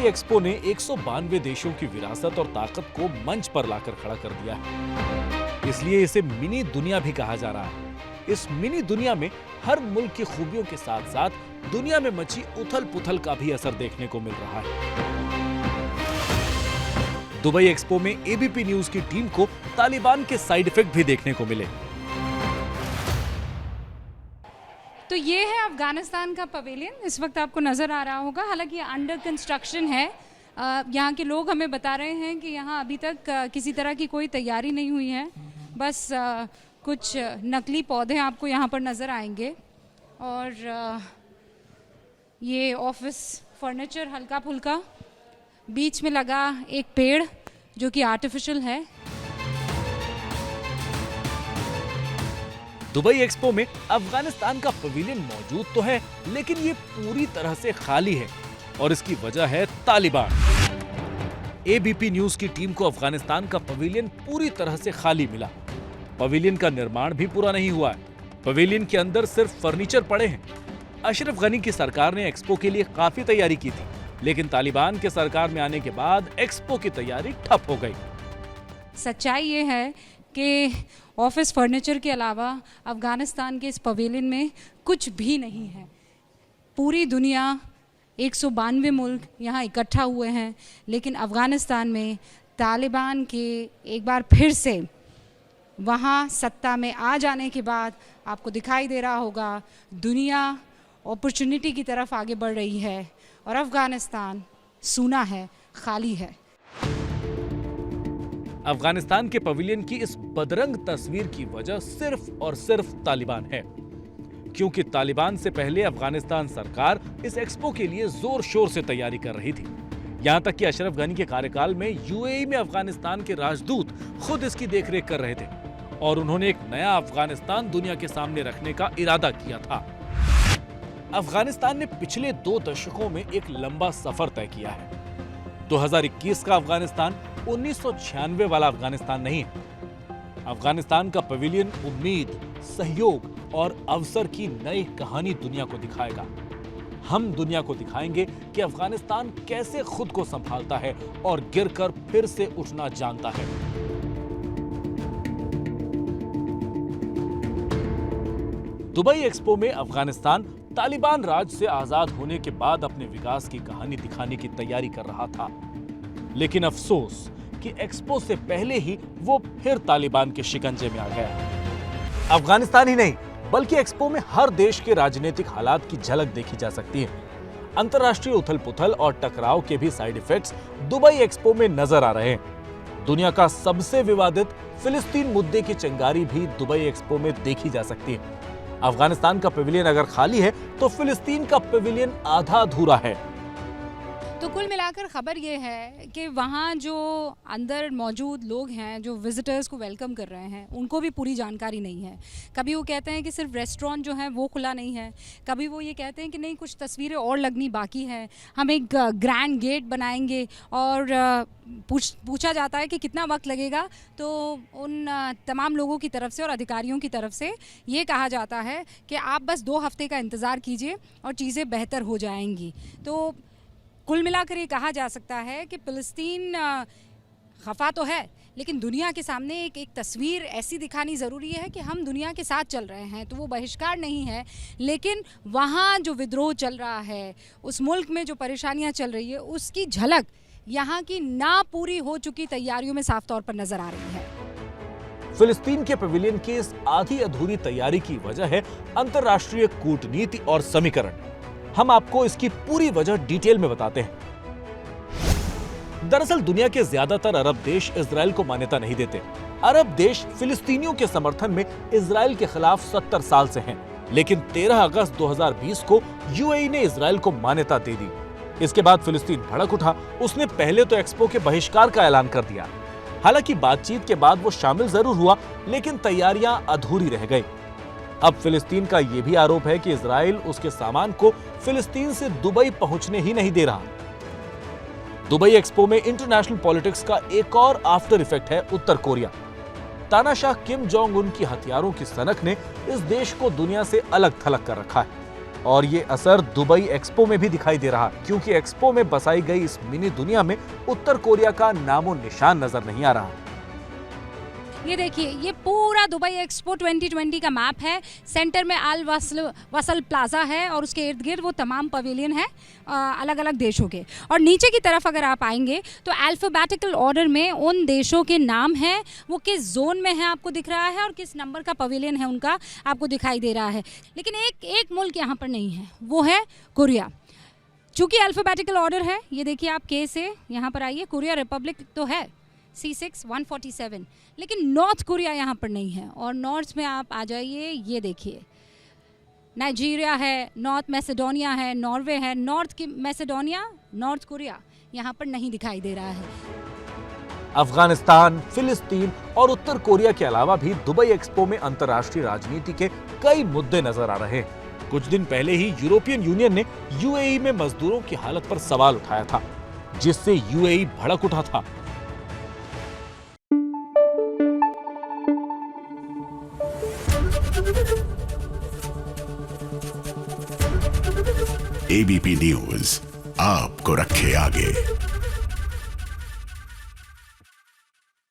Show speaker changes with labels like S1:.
S1: Dubai expo ने 192 देशों की विरासत और ताकत को मंच पर लाकर खड़ा कर दिया है। इसलिए इसे मिनी दुनिया भी कहा जा रहा है। इस मिनी दुनिया में हर मुल्क की खूबियों के साथ साथ दुनिया में मची उथल पुथल का भी असर देखने को मिल रहा है। दुबई एक्सपो में एबीपी न्यूज की टीम को तालिबान के साइड इफेक्ट भी देखने को मिले।
S2: तो ये है अफगानिस्तान का पवेलियन, इस वक्त आपको नज़र आ रहा होगा। हालांकि ये अंडर कंस्ट्रक्शन है। यहाँ के लोग हमें बता रहे हैं कि यहाँ अभी तक किसी तरह की कोई तैयारी नहीं हुई है। बस कुछ नकली पौधे आपको यहाँ पर नज़र आएंगे और ये ऑफिस फर्नीचर हल्का फुल्का, बीच में लगा एक पेड़ जो कि आर्टिफिशियल है।
S1: दुबई एक्सपो में अफगानिस्तान का पवेलियन मौजूद तो है, लेकिन ये पूरी तरह से खाली है और इसकी वजह है तालिबान। एबीपी न्यूज की टीम को अफगानिस्तान का पवेलियन पूरी तरह से खाली मिला। पवेलियन का निर्माण भी पूरा नहीं हुआ है। पवेलियन के अंदर सिर्फ फर्नीचर पड़े हैं। अशरफ गनी की सरकार ने एक्सपो के लिए काफी तैयारी की थी, लेकिन तालिबान के सरकार में आने के बाद एक्सपो की तैयारी ठप हो गई।
S2: सच्चाई ये है कि ऑफिस फर्नीचर के अलावा अफगानिस्तान के इस पवेलियन में कुछ भी नहीं है। पूरी दुनिया 192 मुल्क यहाँ इकट्ठा हुए हैं, लेकिन अफगानिस्तान में तालिबान के एक बार फिर से वहाँ सत्ता में आ जाने के बाद आपको दिखाई दे रहा होगा दुनिया अपॉर्चुनिटी की तरफ आगे बढ़ रही है और अफगानिस्तान सूना है, खाली है।
S1: अफगानिस्तान के पवेलियन की इस बदरंग तस्वीर की वजह सिर्फ और सिर्फ तालिबान है, क्योंकि तालिबान से पहले अफगानिस्तान सरकार इस एक्सपो के लिए जोर शोर से तैयारी कर रही थी। यहां तक कि अशरफ गनी के कार्यकाल में यूएई में अफगानिस्तान के राजदूत खुद इसकी देखरेख कर रहे थे और उन्होंने एक नया अफगानिस्तान दुनिया के सामने रखने का इरादा किया था। अफगानिस्तान ने पिछले 2 दशकों में एक लंबा सफर तय किया है। 2021 का अफगानिस्तान 1996 वाला अफगानिस्तान नहीं है। अफगानिस्तान का पवेलियन उम्मीद, सहयोग और अवसर की नई कहानी दुनिया को दिखाएगा। हम दुनिया को दिखाएंगे कि अफगानिस्तान कैसे खुद को संभालता है और गिरकर फिर से उठना जानता है। दुबई एक्सपो में अफगानिस्तान तालिबान राज से आजाद होने के बाद अपने विकास की कहानी दिखाने की तैयारी कर रहा था, लेकिन अफसोस कि एक्सपो से पहले ही वो फिर तालिबान के शिकंजे में आ गया। अफगानिस्तान ही नहीं बल्कि एक्सपो में हर देश के राजनीतिक हालात की झलक देखी जा सकती है। अंतर्राष्ट्रीय उथल पुथल और टकराव के भी साइड इफेक्ट्स दुबई एक्सपो में नजर आ रहे हैं। दुनिया का सबसे विवादित फिलिस्तीन मुद्दे की चिंगारी भी दुबई एक्सपो में देखी जा सकती है। अफगानिस्तान का पवेलियन अगर खाली है तो फिलिस्तीन का पवेलियन आधा अधूरा है।
S2: तो कुल मिलाकर खबर ये है कि वहाँ जो अंदर मौजूद लोग हैं, जो विजिटर्स को वेलकम कर रहे हैं, उनको भी पूरी जानकारी नहीं है। कभी वो कहते हैं कि सिर्फ रेस्टोरेंट जो है वो खुला नहीं है, कभी वो ये कहते हैं कि नहीं कुछ तस्वीरें और लगनी बाकी है, हम एक ग्रैंड गेट बनाएंगे और पूछा जाता है कि कितना वक्त लगेगा, तो उन तमाम लोगों की तरफ से और अधिकारियों की तरफ से ये कहा जाता है कि आप बस 2 हफ्ते का इंतज़ार कीजिए और चीज़ें बेहतर हो जाएंगी। तो कुल मिलाकर ये कहा जा सकता है कि फिलिस्तीन खफा तो है, लेकिन दुनिया के सामने एक तस्वीर ऐसी दिखानी ज़रूरी है कि हम दुनिया के साथ चल रहे हैं। तो वो बहिष्कार नहीं है, लेकिन वहाँ जो विद्रोह चल रहा है, उस मुल्क में जो परेशानियाँ चल रही है, उसकी झलक यहाँ की ना पूरी हो चुकी तैयारियों में साफ तौर पर नजर आ रही है।
S1: फिलिस्तीन के पवेलियन की इस आधी अधूरी तैयारी की वजह है अंतर्राष्ट्रीय कूटनीति और समीकरण। हम आपको इसकी पूरी वजह डिटेल में बताते हैं। दरअसल दुनिया के ज्यादातर अरब देश इजराइल को मान्यता नहीं देते। अरब देश फिलिस्तीनियों के समर्थन में इजराइल के खिलाफ 70 साल से हैं, लेकिन 13 अगस्त 2020 को यूएई ने इजराइल को मान्यता दे दी। इसके बाद फिलिस्तीन भड़क उठा। उसने पहले तो एक्सपो के बहिष्कार का ऐलान कर दिया। हालांकि बातचीत के बाद वो शामिल जरूर हुआ, लेकिन तैयारियां अधूरी रह गई। अब फिलिस्तीन का यह भी आरोप है कि इजराइल उसके सामान को फिलिस्तीन से दुबई पहुंचने ही नहीं दे रहा। दुबई एक्सपो में इंटरनेशनल पॉलिटिक्स का एक और आफ्टर इफेक्ट है उत्तर कोरिया। तानाशाह किम जोंग उन की हथियारों की सनक ने इस देश को दुनिया से अलग थलग कर रखा है। और ये असर दुबई एक्सपो में भी दिखाई दे रहा, क्योंकि एक्सपो में बसाई गई इस मिनी दुनिया में उत्तर कोरिया का नामो निशान नजर नहीं आ रहा।
S2: ये देखिए, ये पूरा दुबई एक्सपो 2020 का मैप है। सेंटर में अल वसल प्लाजा है और उसके इर्द गिर्द वो तमाम पवेलियन है अलग अलग देशों के। और नीचे की तरफ अगर आप आएंगे तो अल्फाबेटिकल ऑर्डर में उन देशों के नाम हैं, वो किस जोन में है आपको दिख रहा है और किस नंबर का पवेलियन है उनका आपको दिखाई दे रहा है। लेकिन एक मुल्क यहाँ पर नहीं है, वो है कोरिया। चूँकि अल्फाबेटिकल ऑर्डर है, ये देखिए आप के से यहाँ पर आइए, कोरिया रिपब्लिक तो है C6 147, लेकिन नॉर्थ कोरिया यहाँ पर नहीं है। और नॉर्थ में आप आ जाइए, ये देखिए नाइजीरिया है, नॉर्थ मैसेडोनिया है, नॉर्वे है। नॉर्थ की मैसेडोनिया, नॉर्थ कोरिया यहाँ पर नहीं दिखाई दे रहा है।
S1: अफगानिस्तान, फिलिस्तीन और उत्तर कोरिया के अलावा भी दुबई एक्सपो में अंतर्राष्ट्रीय राजनीति के कई मुद्दे नजर आ रहे हैं। कुछ दिन पहले ही यूरोपियन यूनियन ने यूएई में मजदूरों की हालत पर सवाल उठाया था, जिससे यूएई भड़क उठा था।
S3: एबीपी न्यूज आपको रखे आगे।